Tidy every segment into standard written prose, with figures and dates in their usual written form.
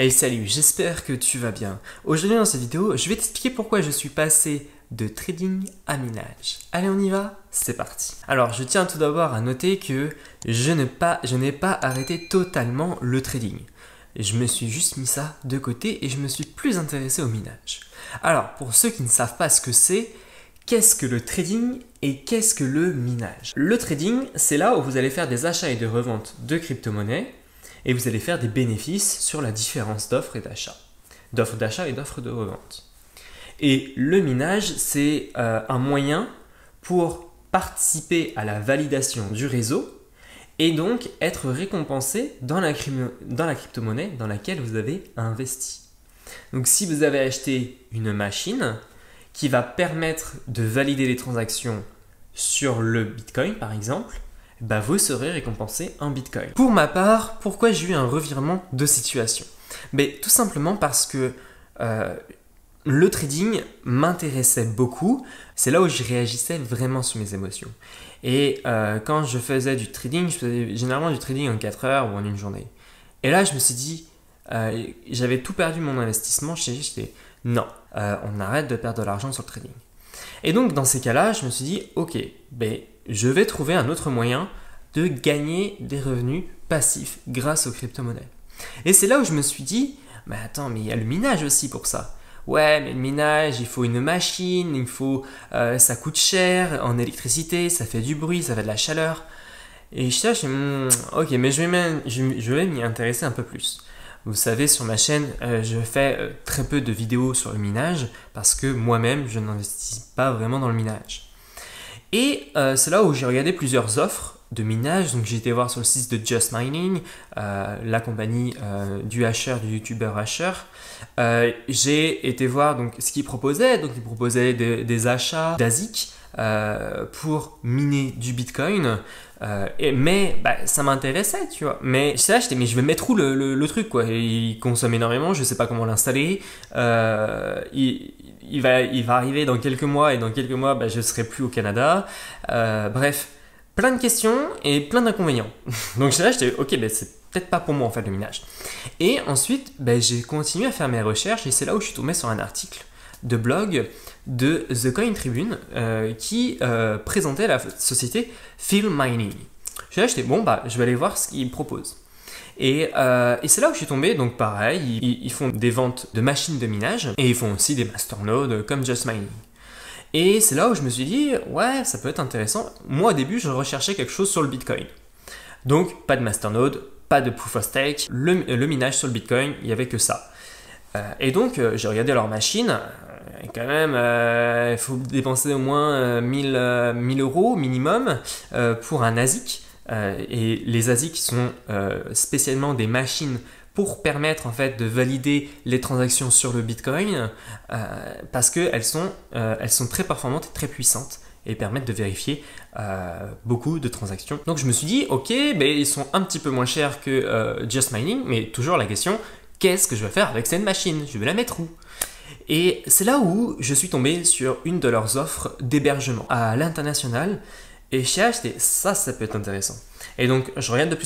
Hey salut, j'espère que tu vas bien. Aujourd'hui dans cette vidéo, je vais t'expliquer pourquoi je suis passé de trading à minage. Allez, on y va? C'est parti. Alors, je tiens tout d'abord à noter que je n'ai pas arrêté totalement le trading. Je me suis juste mis ça de côté et je me suis plus intéressé au minage. Alors, pour ceux qui ne savent pas ce que c'est, qu'est-ce que le trading et qu'est-ce que le minage? Le trading, c'est là où vous allez faire des achats et des reventes de crypto-monnaies et vous allez faire des bénéfices sur la différence d'offres et d'achats. D'offres d'achat et d'offres de revente. Et le minage, c'est un moyen pour participer à la validation du réseau et donc être récompensé dans la crypto-monnaie dans laquelle vous avez investi. Donc si vous avez acheté une machine qui va permettre de valider les transactions sur le Bitcoin par exemple, bah vous serez récompensé en Bitcoin. Pour ma part, pourquoi j'ai eu un revirement de situation? Mais tout simplement parce que le trading m'intéressait beaucoup. C'est là où je réagissais vraiment sur mes émotions. Et quand je faisais du trading, je faisais généralement du trading en 4 heures ou en une journée. Et là, je me suis dit, j'avais tout perdu mon investissement. J'étais non, on arrête de perdre de l'argent sur le trading. Et donc, dans ces cas-là, je me suis dit, ok, ben, je vais trouver un autre moyen de gagner des revenus passifs grâce aux crypto-monnaies. Et c'est là où je me suis dit, mais attends, mais il y a le minage aussi pour ça. Ouais, mais le minage, il faut une machine, ça coûte cher en électricité, ça fait du bruit, ça fait de la chaleur. Et je cherche, ok, mais je vais m'y intéresser un peu plus. Vous savez, sur ma chaîne, je fais très peu de vidéos sur le minage parce que moi-même, je n'investis pas vraiment dans le minage. Et c'est là où j'ai regardé plusieurs offres de minage. Donc j'ai été voir sur le site de Just Mining, la compagnie du hasher, du youtubeur hasher. J'ai été voir donc, ce qu'ils proposaient. Donc ils proposaient des achats d'ASIC pour miner du Bitcoin. Mais bah, ça m'intéressait, tu vois. Mais je vais mettre où le truc, quoi. Il consomme énormément, je sais pas comment l'installer. Il va arriver dans quelques mois et dans quelques mois, bah, je serai plus au Canada. Bref, plein de questions et plein d'inconvénients. Donc j'étais ok, bah, c'est peut-être pas pour moi en fait le minage. Et ensuite, bah, j'ai continué à faire mes recherches et c'est là où je suis tombé sur un article de blog de The Coin Tribune qui présentait la société Phil Mining. J'étais bon, bah, je vais aller voir ce qu'ils proposent. Et c'est là où je suis tombé, donc pareil, ils font des ventes de machines de minage et ils font aussi des masternodes comme Just Mining. Et c'est là où je me suis dit, ouais, ça peut être intéressant. Moi au début, je recherchais quelque chose sur le Bitcoin. Donc pas de masternode, pas de proof of stake, le minage sur le Bitcoin, il n'y avait que ça. Et donc j'ai regardé leur machine, quand même, il faut dépenser au moins 1000 euros minimum pour un ASIC. Et les ASIC sont spécialement des machines pour permettre en fait de valider les transactions sur le Bitcoin parce qu'elles sont très performantes et très puissantes et permettent de vérifier beaucoup de transactions. Donc je me suis dit, ok, ben, ils sont un petit peu moins chers que Just Mining, mais toujours la question, qu'est-ce que je vais faire avec cette machine? Je vais la mettre où? Et c'est là où je suis tombé sur une de leurs offres d'hébergement à l'international. Et chez acheté, ça peut être intéressant. Et donc, je regarde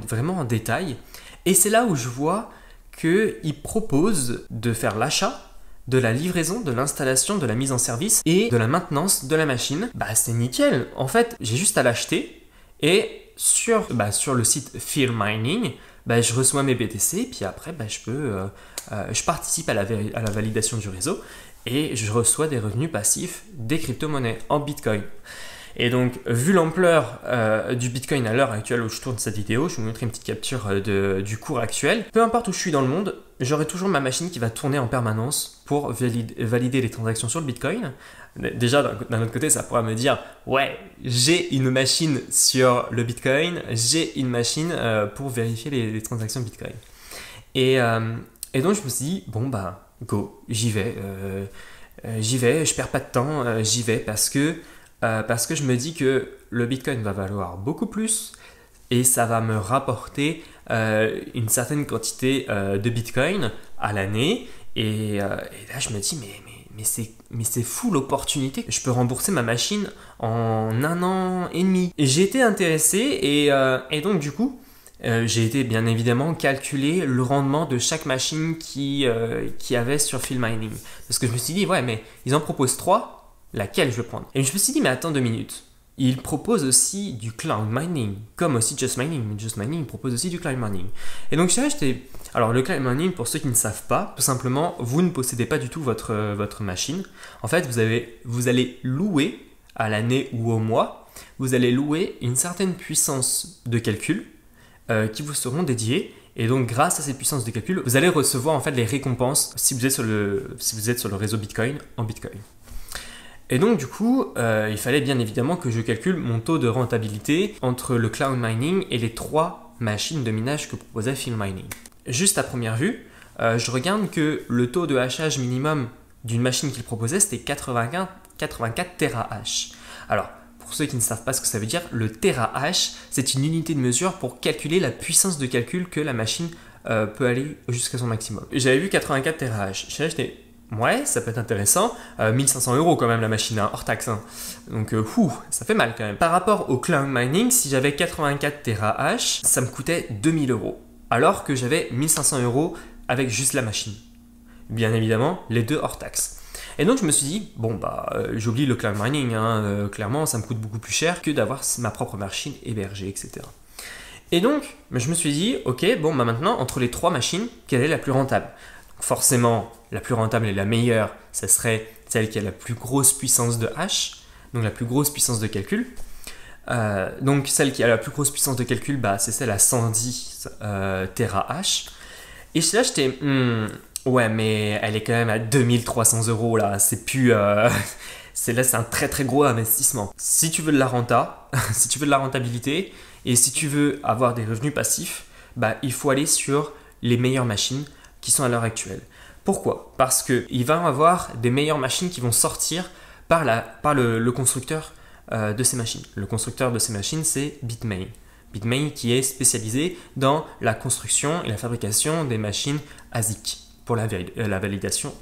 vraiment en détail. Et c'est là où je vois qu'ils proposent de faire l'achat, de la livraison, de l'installation, de la mise en service et de la maintenance de la machine. Bah, c'est nickel. En fait, j'ai juste à l'acheter et sur le site Phil Mining, bah, je reçois mes BTC. Puis après, bah, je participe à la validation du réseau et je reçois des revenus passifs des crypto-monnaies en Bitcoin. Et donc, vu l'ampleur du Bitcoin à l'heure actuelle où je tourne cette vidéo, je vais vous montrer une petite capture du cours actuel. Peu importe où je suis dans le monde, j'aurai toujours ma machine qui va tourner en permanence pour valider les transactions sur le Bitcoin. Déjà, d'un autre côté, ça pourra me dire « Ouais, j'ai une machine sur le Bitcoin, j'ai une machine pour vérifier les transactions Bitcoin. » Et donc, je me suis dit « Bon, bah, go, j'y vais. Je perds pas de temps, j'y vais parce que je me dis que le Bitcoin va valoir beaucoup plus et ça va me rapporter une certaine quantité de Bitcoin à l'année. Et là, je me dis, mais c'est fou l'opportunité. Je peux rembourser ma machine en 1 an et demi. Et j'ai été intéressé et donc du coup, j'ai été bien évidemment calculer le rendement de chaque machine qui avait sur Filmining. Parce que je me suis dit, ouais, mais ils en proposent 3, laquelle je vais prendre? Et je me suis dit, mais attends 2 minutes. Ils proposent aussi du cloud mining, comme aussi Just Mining. Mais Just Mining propose aussi du cloud mining. Et donc, alors, le cloud mining, pour ceux qui ne savent pas, tout simplement, vous ne possédez pas du tout votre machine. En fait, vous allez louer à l'année ou au mois, vous allez louer une certaine puissance de calcul qui vous seront dédiées. Et donc, grâce à ces puissances de calcul, vous allez recevoir en fait les récompenses si vous êtes sur le réseau Bitcoin en Bitcoin. Et donc, du coup, il fallait bien évidemment que je calcule mon taux de rentabilité entre le cloud mining et les 3 machines de minage que proposait Filmining. Juste à première vue, je regarde que le taux de hachage minimum d'une machine qu'il proposait, c'était 84 terahash. Alors, pour ceux qui ne savent pas ce que ça veut dire, le terahash, c'est une unité de mesure pour calculer la puissance de calcul que la machine peut aller jusqu'à son maximum. J'avais vu 84 terahash. J'étais, ouais, ça peut être intéressant. 1500 € quand même la machine, hein, hors taxe. Hein. Donc, ça fait mal quand même. Par rapport au cloud mining, si j'avais 84 terahash, ça me coûtait 2000 €. Alors que j'avais 1500 € avec juste la machine. Bien évidemment, les deux hors taxe. Et donc je me suis dit, bon bah j'oublie le cloud mining, hein, clairement ça me coûte beaucoup plus cher que d'avoir ma propre machine hébergée, etc. Et donc je me suis dit, ok, bon bah maintenant entre les 3 machines, quelle est la plus rentable? Donc, forcément, la plus rentable et la meilleure, ça serait celle qui a la plus grosse puissance de hash, donc la plus grosse puissance de calcul. Donc celle qui a la plus grosse puissance de calcul, bah, c'est celle à 110 terahash. Et là j'étais... ouais, mais elle est quand même à 2300 € là, c'est plus... c'est un très très gros investissement. Si tu veux de la renta, si tu veux de la rentabilité, et si tu veux avoir des revenus passifs, bah, il faut aller sur les meilleures machines qui sont à l'heure actuelle. Pourquoi? Parce qu'il va y avoir des meilleures machines qui vont sortir par le constructeur de ces machines. Le constructeur de ces machines, c'est Bitmain. Bitmain qui est spécialisé dans la construction et la fabrication des machines ASIC pour la validation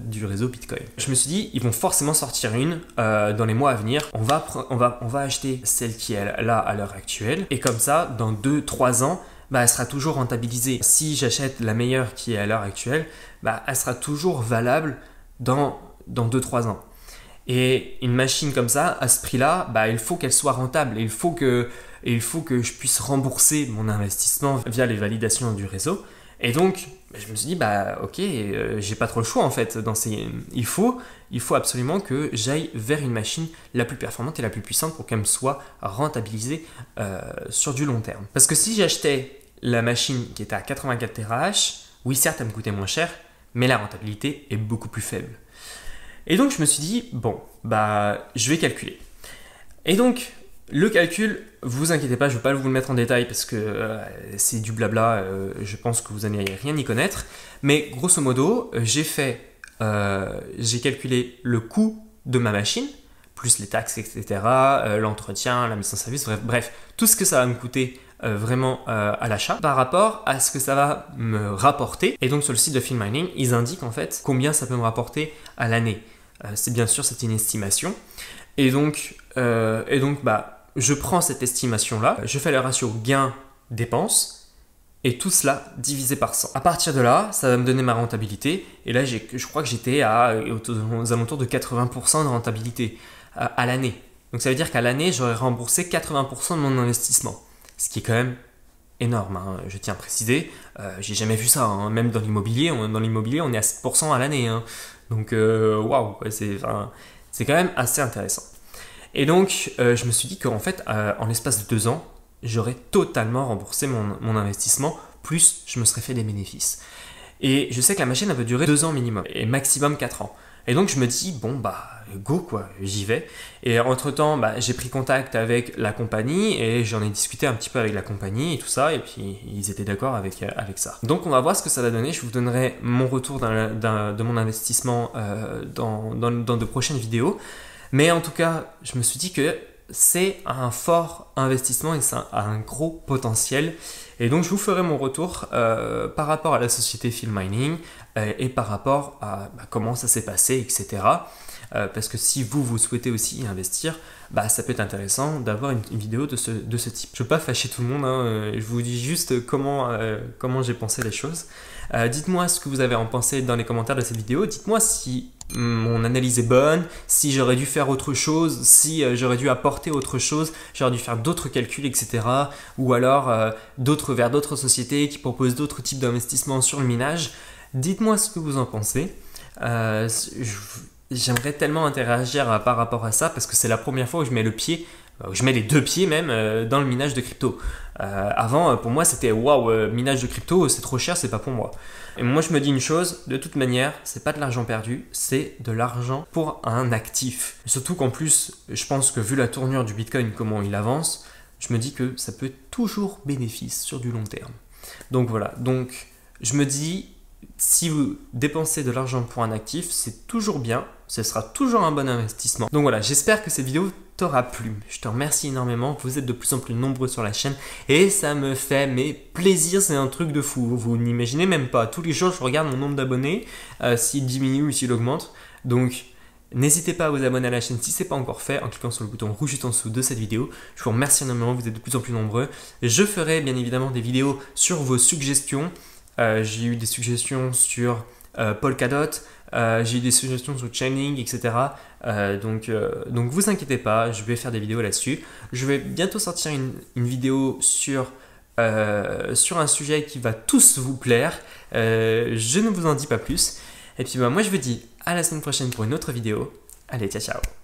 du réseau Bitcoin. Je me suis dit, ils vont forcément sortir une dans les mois à venir. On va acheter celle qui est là à l'heure actuelle. Et comme ça, dans 2-3 ans, bah, elle sera toujours rentabilisée. Si j'achète la meilleure qui est à l'heure actuelle, bah, elle sera toujours valable dans 2-3 ans. Et une machine comme ça, à ce prix-là, bah, il faut qu'elle soit rentable. Et il faut que je puisse rembourser mon investissement via les validations du réseau. Et donc, je me suis dit, bah ok, j'ai pas trop le choix en fait. Il faut absolument que j'aille vers une machine la plus performante et la plus puissante pour qu'elle me soit rentabilisée sur du long terme. Parce que si j'achetais la machine qui était à 84 terahash, oui certes elle me coûtait moins cher, mais la rentabilité est beaucoup plus faible. Et donc je me suis dit, bon, bah je vais calculer. Et donc, le calcul, vous inquiétez pas, je ne vais pas vous le mettre en détail parce que c'est du blabla, je pense que vous n'allez rien y connaître. Mais grosso modo, j'ai calculé le coût de ma machine, plus les taxes, etc., l'entretien, la mise en service, bref, tout ce que ça va me coûter vraiment à l'achat par rapport à ce que ça va me rapporter. Et donc sur le site de Filmining, ils indiquent en fait combien ça peut me rapporter à l'année. C'est bien sûr, c'est une estimation. Et donc bah, je prends cette estimation-là, je fais le ratio gain-dépense et tout cela divisé par 100. À partir de là, ça va me donner ma rentabilité. Et là, je crois que j'étais aux alentours de 80% de rentabilité à l'année. Donc ça veut dire qu'à l'année, j'aurais remboursé 80% de mon investissement. Ce qui est quand même énorme, hein, je tiens à préciser. J'ai jamais vu ça, hein, même dans l'immobilier. Dans l'immobilier, on est à 7% à l'année. Hein. Donc waouh, c'est quand même assez intéressant. Et donc, je me suis dit qu'en fait, en l'espace de 2 ans, j'aurais totalement remboursé mon investissement, plus je me serais fait des bénéfices. Et je sais que la machine, elle peut durer 2 ans minimum, et maximum 4 ans. Et donc, je me dis, bon, bah, go, quoi, j'y vais. Et entre-temps, bah, j'ai pris contact avec la compagnie, et j'en ai discuté un petit peu avec la compagnie, et tout ça, et puis ils étaient d'accord avec ça. Donc, on va voir ce que ça va donner. Je vous donnerai mon retour de mon investissement dans de prochaines vidéos. Mais en tout cas, je me suis dit que c'est un fort investissement et ça a un gros potentiel. Et donc, je vous ferai mon retour par rapport à la société Filmining et par rapport à comment ça s'est passé, etc. parce que si vous souhaitez aussi investir, bah, ça peut être intéressant d'avoir une vidéo de ce type. Je ne veux pas fâcher tout le monde, hein, je vous dis juste comment j'ai pensé les choses. Dites-moi ce que vous avez en pensé dans les commentaires de cette vidéo, dites-moi si mon analyse est bonne, si j'aurais dû faire autre chose, si j'aurais dû apporter autre chose, j'aurais dû faire d'autres calculs, etc. Ou alors vers d'autres sociétés qui proposent d'autres types d'investissements sur le minage. Dites-moi ce que vous en pensez. J'aimerais tellement interagir par rapport à ça parce que c'est la première fois où je mets le pied, je mets les deux pieds même dans le minage de crypto. Avant, pour moi, c'était waouh, minage de crypto, c'est trop cher, c'est pas pour moi. Et moi, je me dis une chose, de toute manière, c'est pas de l'argent perdu, c'est de l'argent pour un actif. Surtout qu'en plus, je pense que vu la tournure du Bitcoin, comment il avance, je me dis que ça peut être toujours bénéfice sur du long terme. Donc voilà, donc je me dis, si vous dépensez de l'argent pour un actif, c'est toujours bien, ce sera toujours un bon investissement. Donc voilà, j'espère que cette vidéo t'aura plu. Je te remercie énormément, vous êtes de plus en plus nombreux sur la chaîne et ça me fait plaisir, c'est un truc de fou. Vous n'imaginez même pas, tous les jours je regarde mon nombre d'abonnés, s'il diminue ou s'il augmente. Donc n'hésitez pas à vous abonner à la chaîne si ce n'est pas encore fait en cliquant sur le bouton rouge juste en dessous de cette vidéo. Je vous remercie énormément, vous êtes de plus en plus nombreux. Je ferai bien évidemment des vidéos sur vos suggestions. J'ai eu des suggestions sur Polkadot, j'ai eu des suggestions sur Chainlink, etc. Donc vous inquiétez pas, je vais faire des vidéos là-dessus. Je vais bientôt sortir une vidéo sur un sujet qui va tous vous plaire. Je ne vous en dis pas plus. Et puis moi je vous dis à la semaine prochaine pour une autre vidéo. Allez, ciao ciao.